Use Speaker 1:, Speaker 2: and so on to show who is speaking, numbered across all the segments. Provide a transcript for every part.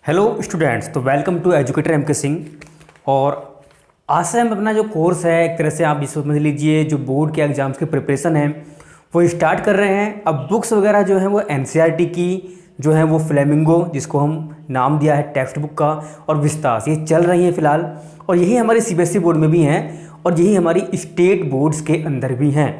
Speaker 1: Hello students, तो welcome to educator M के सिंह। और आज से हम अपना जो कोर्स है एक तरह से आप जिसको समझ लीजिए जो बोर्ड के एग्ज़ाम्स की प्रिपरेशन है वो स्टार्ट कर रहे हैं। अब बुक्स वगैरह जो है वो एनसीईआरटी की जो है वो फ्लेमिंगो जिसको हम नाम दिया है टेक्स्ट बुक का, और विस्तास, ये चल रही हैं फ़िलहाल। और यही हमारे सीबीएसई बोर्ड में भी हैं और यही हमारी स्टेट बोर्ड्स के अंदर भी हैं।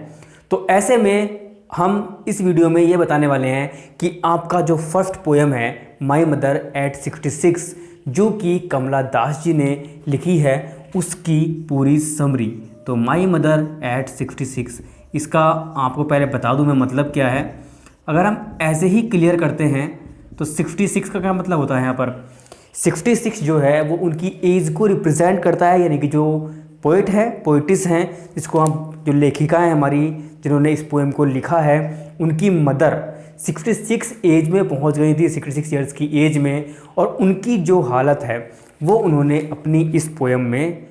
Speaker 1: तो ऐसे में हम इस वीडियो में ये बताने वाले हैं कि आपका जो फर्स्ट पोएम है माई मदर एट 66 जो कि कमला दास जी ने लिखी है उसकी पूरी समरी। तो माई मदर एट 66 इसका आपको पहले बता दूं मैं मतलब क्या है। अगर हम ऐसे ही क्लियर करते हैं तो 66 का क्या मतलब होता है यहाँ पर। 66 जो है वो उनकी एज को रिप्रेजेंट करता है, यानी कि जो पोइट है, पोइटिस हैं, जिसको हम जो लेखिका हैं हमारी जिन्होंने इस पोएम को लिखा है, उनकी मदर 66 एज में पहुंच गई थी, 66 ईयर्स की एज में, और उनकी जो हालत है वो उन्होंने अपनी इस पोएम में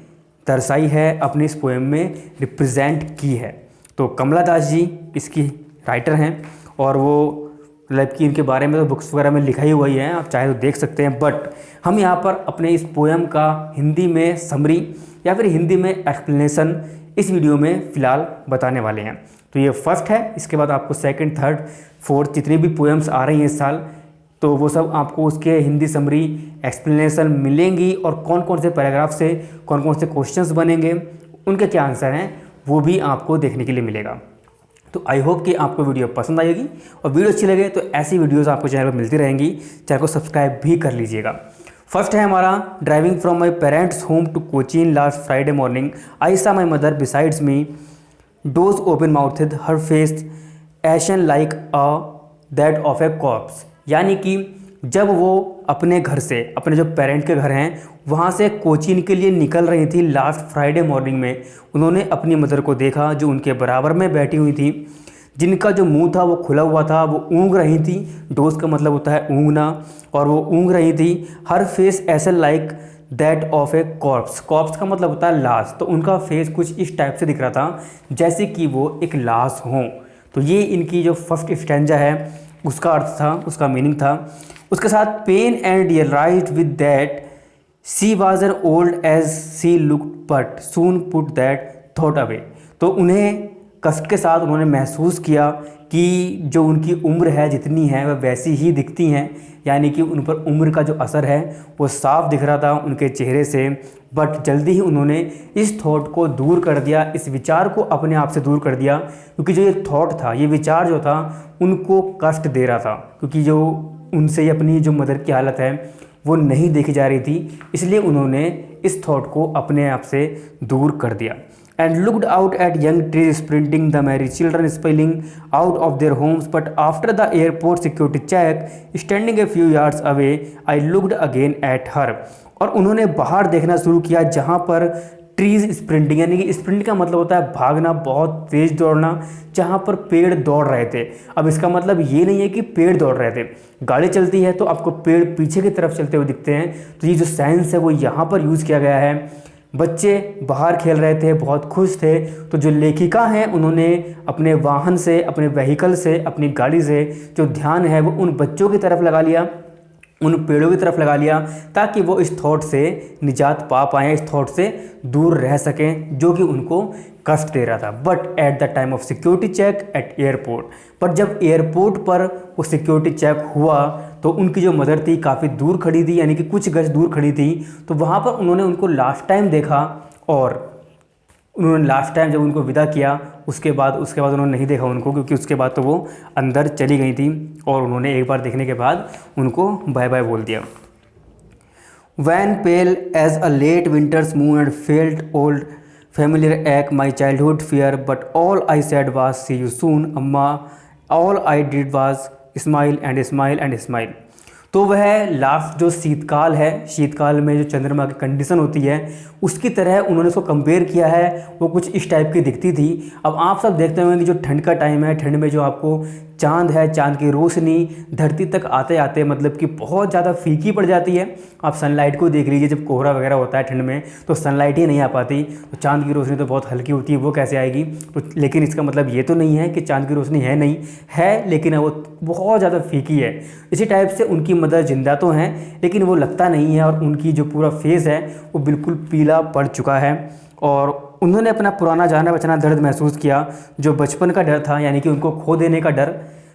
Speaker 1: दर्शाई है, अपनी इस पोएम में रिप्रेजेंट की है। तो कमला दास जी इसकी राइटर हैं और वो मतलब कि इनके बारे में तो बुक्स वगैरह में लिखा ही हुआ ही है, आप चाहे तो देख सकते हैं। बट हम यहाँ पर अपने इस पोएम का हिंदी में समरी या फिर हिंदी में एक्सप्लेनेशन इस वीडियो में फ़िलहाल बताने वाले हैं। तो ये फर्स्ट है, इसके बाद आपको सेकंड, थर्ड, फोर्थ जितनी भी पोएम्स आ रही हैं इस साल तो वो सब आपको उसके हिंदी समरी एक्सप्लेनेशन मिलेंगी, और कौन कौन से पैराग्राफ से कौन कौन से क्वेश्चंस बनेंगे, उनके क्या आंसर हैं, वो भी आपको देखने के लिए मिलेगा। तो आई होप कि आपको वीडियो पसंद आएगी, और वीडियो अच्छी लगे तो ऐसी वीडियोस आपको चैनल पर मिलती रहेंगी। चैनल को सब्सक्राइब भी कर लीजिएगा। फर्स्ट है हमारा, driving from my parents home to Cochin last Friday morning I saw my mother besides me, doze open mouthed, her face ashen like that of a corpse. यानी कि जब वो अपने घर से, अपने जो पेरेंट के घर हैं वहाँ से कोचीन के लिए निकल रही थी लास्ट फ्राइडे मॉर्निंग में, उन्होंने अपनी मदर को देखा जो उनके बराबर में बैठी हुई थी, जिनका जो मुंह था वो खुला हुआ था, वो ऊँग रही थी। डोज का मतलब होता है ऊँगना, और वो ऊँग रही थी। हर फेस ऐसे like that of a corps, corps का मतलब होता है लाश, तो उनका फेस कुछ इस टाइप से दिख रहा था जैसे कि वो एक लाश हों। तो ये इनकी जो फर्स्ट स्टैंजा है उसका अर्थ था, उसका मीनिंग था। उसके साथ pain and realised with that she was an old age she looked but soon put that thought away. तो उन्हें कष्ट के साथ उन्होंने महसूस किया कि जो उनकी उम्र है जितनी है वह वैसी ही दिखती हैं, यानी कि उन पर उम्र का जो असर है वो साफ दिख रहा था उनके चेहरे से। बट जल्दी ही उन्होंने इस थॉट को दूर कर दिया, इस विचार को अपने आप से दूर कर दिया, क्योंकि जो ये थॉट था, ये विचार जो था उनको कष्ट दे रहा था, क्योंकि जो उनसे अपनी जो मदर की हालत है वो नहीं देखी जा रही थी, इसलिए उन्होंने इस थॉट को अपने आप से दूर कर दिया। And looked out at young trees sprinting, the merry children spilling out of their homes. But after the airport security check, standing a few yards away, I looked again at her. और उन्होंने बाहर देखना शुरू किया जहाँ पर trees sprinting, यानी कि स्प्रिंट का मतलब होता है भागना, बहुत तेज दौड़ना, जहाँ पर पेड़ दौड़ रहे थे। अब इसका मतलब ये नहीं है कि पेड़ दौड़ रहे थे, गाड़ी चलती है तो आपको पेड़ पीछे की तरफ चलते हुए दिखते हैं। तो ये जो साइंस है वो यहाँ पर यूज़ किया गया है। बच्चे बाहर खेल रहे थे, बहुत खुश थे, तो जो लेखिका हैं उन्होंने अपने वाहन से, अपने व्हीकल से, अपनी गाड़ी से जो ध्यान है वो उन बच्चों की तरफ लगा लिया, उन पेड़ों की तरफ लगा लिया, ताकि वो इस थॉट से निजात पा पाएँ, इस थॉट से दूर रह सकें जो कि उनको कष्ट दे रहा था। But at the time of security check at airport, पर जब एयरपोर्ट पर वो सिक्योरिटी चेक हुआ तो उनकी जो मदर थी काफ़ी दूर खड़ी थी, यानी कि कुछ गज दूर खड़ी थी। तो वहाँ पर उन्होंने उनको लास्ट टाइम देखा, और उन्होंने लास्ट टाइम जब उनको विदा किया उसके बाद उन्होंने नहीं देखा उनको, क्योंकि उसके बाद तो वो अंदर चली गई थी, और उन्होंने एक बार देखने के बाद उनको बाय बाय बोल दिया। When pale as a late winter's moon and felt old familiar ache my childhood fear, but all I said was see you soon अम्मा, all I did was smile and smile and smile। तो वह last जो शीतकाल है, शीतकाल में जो चंद्रमा की कंडीशन होती है उसकी तरह उन्होंने उसको कंपेयर किया है, वो कुछ इस टाइप की दिखती थी। अब आप सब देखते होंगे कि जो ठंड का टाइम है, ठंड में जो आपको चाँद है, चाँद की रोशनी धरती तक आते आते मतलब कि बहुत ज़्यादा फीकी पड़ जाती है। आप सनलाइट को देख लीजिए, जब कोहरा वगैरह होता है ठंड में तो सनलाइट ही नहीं आ पाती, तो चाँद की रोशनी तो बहुत हल्की होती है, वो कैसे आएगी। तो लेकिन इसका मतलब ये तो नहीं है कि चाँद की रोशनी है नहीं है, लेकिन वो बहुत ज़्यादा फीकी है। इसी टाइप से उनकी मदर जिंदा तो हैं लेकिन वो लगता नहीं है, और उनकी जो पूरा फेस है वो बिल्कुल पीला पड़ चुका है। और उन्होंने अपना पुराना जाना बचाना दर्द महसूस किया, जो बचपन का डर था, यानी कि उनको खो देने का डर,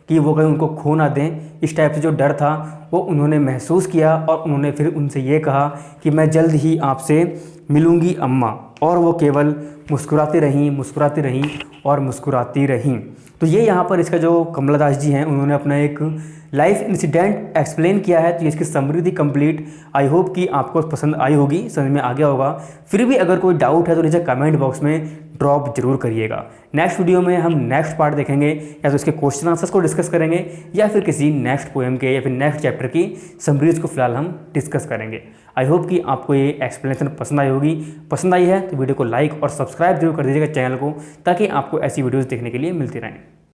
Speaker 1: कि वो कहीं उनको खो ना दें, इस टाइप से जो डर था वो उन्होंने महसूस किया। और उन्होंने फिर उनसे ये कहा कि मैं जल्द ही आपसे मिलूँगी अम्मा। और वो केवल मुस्कुराती रहीं, मुस्कुराती रहीं और मुस्कुराती रहीं। तो ये यहाँ पर इसका जो कमला दास जी हैं उन्होंने अपना एक लाइफ इंसिडेंट एक्सप्लेन किया है। तो इसकी समरी थी कंप्लीट। आई होप कि आपको पसंद आई होगी, समझ में आ गया होगा। फिर भी अगर कोई डाउट है तो नीचे कमेंट बॉक्स में ड्रॉप जरूर करिएगा। नेक्स्ट वीडियो में हम नेक्स्ट पार्ट देखेंगे, या तो इसके क्वेश्चन आंसर्स को डिस्कस करेंगे, या फिर किसी नेक्स्ट पोएम के या फिर नेक्स्ट चैप्टर की समरीज को फिलहाल हम डिस्कस करेंगे। आई होप कि आपको ये एक्सप्लेनेशन पसंद आई होगी। पसंद आई है तो वीडियो को लाइक और सब्सक्राइब जरूर कर दीजिएगा चैनल को, ताकि आपको ऐसी वीडियोज़ देखने के लिए मिलती रहें।